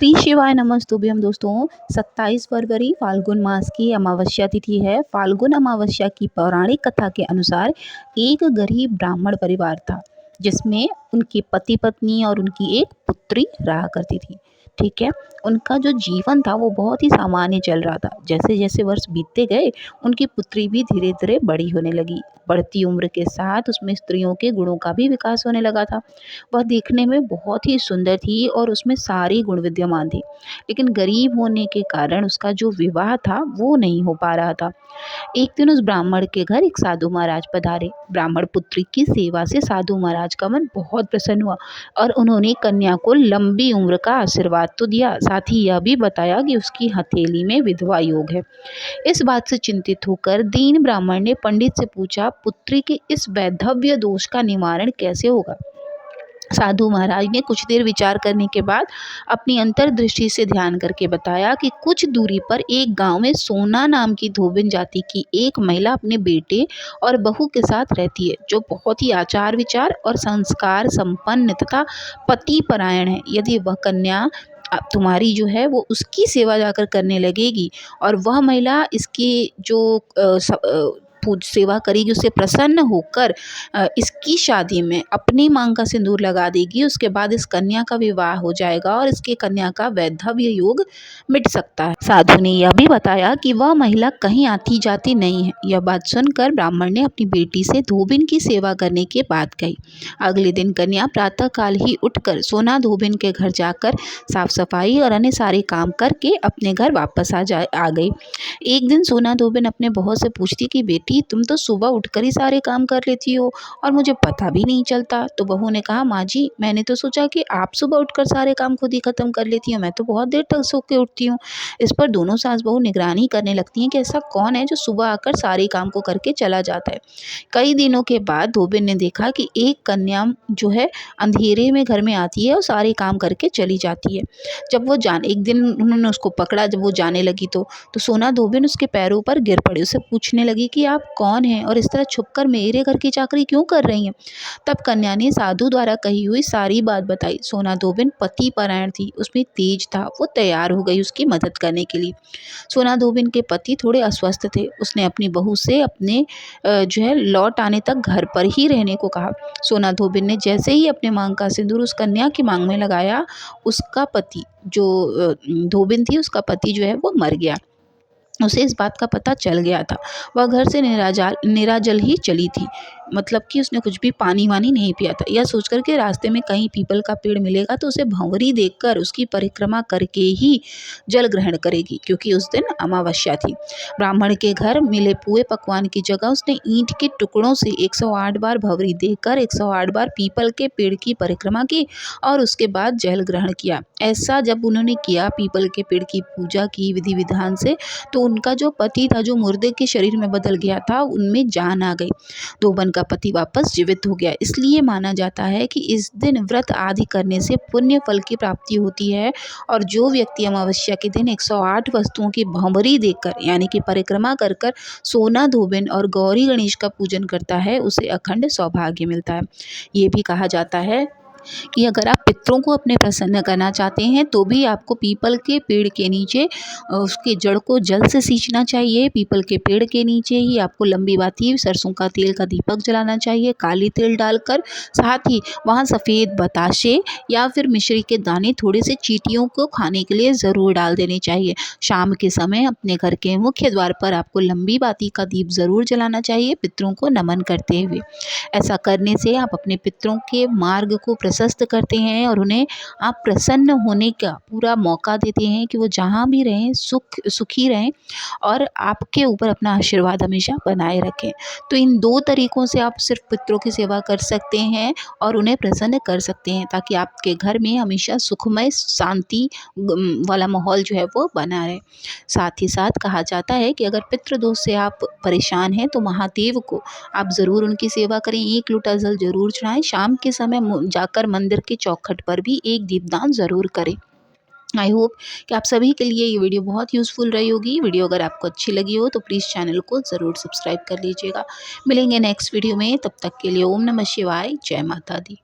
श्री शिवाय नमस्तुभ्यम दोस्तों। 27 फरवरी फाल्गुन मास की अमावस्या तिथि है। फाल्गुन अमावस्या की पौराणिक कथा के अनुसार एक गरीब ब्राह्मण परिवार था जिसमें उनके पति पत्नी और उनकी एक पुत्री रहा करती थी। ठीक है, उनका जो जीवन था वो बहुत ही सामान्य चल रहा था। जैसे जैसे वर्ष बीतते गए उनकी पुत्री भी धीरे धीरे बड़ी होने लगी। बढ़ती उम्र के साथ उसमें स्त्रियों के गुणों का भी विकास होने लगा था। वह देखने में बहुत ही सुंदर थी और उसमें सारी गुण विद्यमान थे, लेकिन गरीब होने के कारण उसका जो विवाह था वो नहीं हो पा रहा था। एक दिन उस ब्राह्मण के घर एक साधु महाराज पधारे। ब्राह्मण पुत्री की सेवा से साधु महाराज का मन बहुत प्रसन्न हुआ और उन्होंने कन्या को लंबी उम्र का आशीर्वाद तो दिया, साथ ही यह भी बताया कि उसकी हथेली में विधवा योग है। इस बात से चिंतित होकर दीन ब्राह्मण ने पंडित से पूछा, पुत्री के इस वैधव्य दोष का निवारण कैसे होगा। साधु महाराज ने कुछ देर विचार करने के बाद अपनी अंतर्दृष्टि से ध्यान करके बताया कि कुछ दूरी पर एक गांव में सोना नाम की धोबिन जाति की एक महिला अपने बेटे और बहू के साथ रहती है, जो बहुत ही आचार विचार और संस्कार संपन्न तथा पति परायण है। यदि वह कन्या तुम्हारी जो है वो उसकी सेवा जाकर करने लगेगी और वह महिला इसकी जो सेवा करेगी, उससे प्रसन्न होकर इसकी शादी में अपनी मांग का सिंदूर लगा देगी, उसके बाद इस कन्या का विवाह हो जाएगा और इसके कन्या का वैधव्य योग मिट सकता है। साधु ने यह भी बताया कि वह महिला कहीं आती जाती नहीं है। यह बात सुनकर ब्राह्मण ने अपनी बेटी से धोबिन की सेवा करने की बात कही। अगले दिन कन्या प्रातः काल ही उठकर सोना धोबिन के घर जाकर साफ सफाई और अन्य सारे काम करके अपने घर वापस आ गई। एक दिन सोना धोबिन अपने बहू से पूछती कि बेटी, तुम तो सुबह उठकर ही सारे काम कर लेती हो और मुझे पता भी नहीं चलता। तो बहू ने कहा, माँ जी, मैंने तो सोचा कि आप सुबह उठकर सारे काम खुद ही खत्म कर लेती हो, मैं तो बहुत देर तक सो के उठती हूँ। इस पर दोनों सास बहू निगरानी करने लगती हैं कि ऐसा कौन है जो सुबह आकर सारे काम को करके चला जाता है। कई दिनों के बाद धोबिन ने देखा कि एक कन्या जो है अंधेरे में घर में आती है और सारे काम करके चली जाती है। जब वो एक दिन उन्होंने उसको पकड़ा, जब वो जाने लगी तो सोना धोबिन उसके पैरों पर गिर पड़ी। उससे पूछने लगी कि आप कौन हैं और इस तरह छुपकर मेरे घर की चाकरी क्यों कर रही हैं। तब कन्या ने साधु द्वारा कही हुई सारी बात बताई। सोना धोबिन पति परायण थी, उसमें तेज था, वो तैयार हो गई उसकी मदद करने के लिए। सोना धोबिन के पति थोड़े अस्वस्थ थे। उसने अपनी बहू से अपने जो है लौट आने तक घर पर ही रहने को कहा। सोना धोबिन ने जैसे ही अपने मांग का सिंदूर उस कन्या की मांग में लगाया, उसका पति जो धोबिन थी, उसका पति जो है वो मर गया। उसे इस बात का पता चल गया था। वह घर से निराजल ही चली थी, मतलब कि उसने कुछ भी पानी वानी नहीं पिया था। यह सोचकर के रास्ते में कहीं पीपल का पेड़ मिलेगा तो उसे भंवरी देखकर उसकी परिक्रमा करके ही जल ग्रहण करेगी, क्योंकि उस दिन अमावस्या थी। ब्राह्मण के घर मिले पुए पकवान की जगह उसने ईंट के टुकड़ों से 108 बार भंवरी देखकर 108 बार पीपल के पेड़ की परिक्रमा की और उसके बाद जल ग्रहण किया। ऐसा जब उन्होंने किया, पीपल के पेड़ की पूजा की विधि विधान से, तो उनका जो पति था, जो मुर्दे के शरीर में बदल गया था, उनमें जान आ गई। धोबन का पति वापस जीवित हो गया। इसलिए माना जाता है कि इस दिन व्रत आदि करने से पुण्य फल की प्राप्ति होती है और जो व्यक्ति अमावस्या के दिन 108 वस्तुओं की भंवरी देखकर यानी कि परिक्रमा कर कर सोना धोबिन और गौरी गणेश का पूजन करता है, उसे अखंड सौभाग्य मिलता है। ये भी कहा जाता है कि अगर आप पितरों को अपने प्रसन्न करना चाहते हैं तो भी आपको पीपल के पेड़ के नीचे उसके जड़ को जल से सींचना चाहिए। पीपल के पेड़ के नीचे ही आपको लंबी बाती सरसों का तेल का दीपक जलाना चाहिए, काली तिल डालकर। साथ ही वहाँ सफ़ेद बताशे या फिर मिश्री के दाने थोड़े से चींटियों को खाने के लिए ज़रूर डाल देने चाहिए। शाम के समय अपने घर के मुख्य द्वार पर आपको लंबी बाती का दीप ज़रूर जलाना चाहिए, पितरों को नमन करते हुए। ऐसा करने से आप अपने पितरों के मार्ग को प्रशस्त करते हैं और उन्हें आप प्रसन्न होने का पूरा मौका देते हैं कि वो जहाँ भी रहें सुखी रहें और आपके ऊपर अपना आशीर्वाद हमेशा बनाए रखें। तो इन दो तरीकों से आप सिर्फ पितरों की सेवा कर सकते हैं और उन्हें प्रसन्न कर सकते हैं, ताकि आपके घर में हमेशा सुखमय शांति वाला माहौल जो है वो बना रहे। साथ ही साथ कहा जाता है कि अगर पितृदोष से आप परेशान हैं तो महादेव को आप ज़रूर उनकी सेवा करें, 1 लोटा जल ज़रूर चढ़ाएं। शाम के समय जाकर मंदिर के चौखट पर भी एक दीपदान ज़रूर करें। आई होप कि आप सभी के लिए ये वीडियो बहुत यूज़फुल रही होगी। वीडियो अगर आपको अच्छी लगी हो तो प्लीज़ चैनल को ज़रूर सब्सक्राइब कर लीजिएगा। मिलेंगे नेक्स्ट वीडियो में, तब तक के लिए ओम नमः शिवाय, जय माता दी।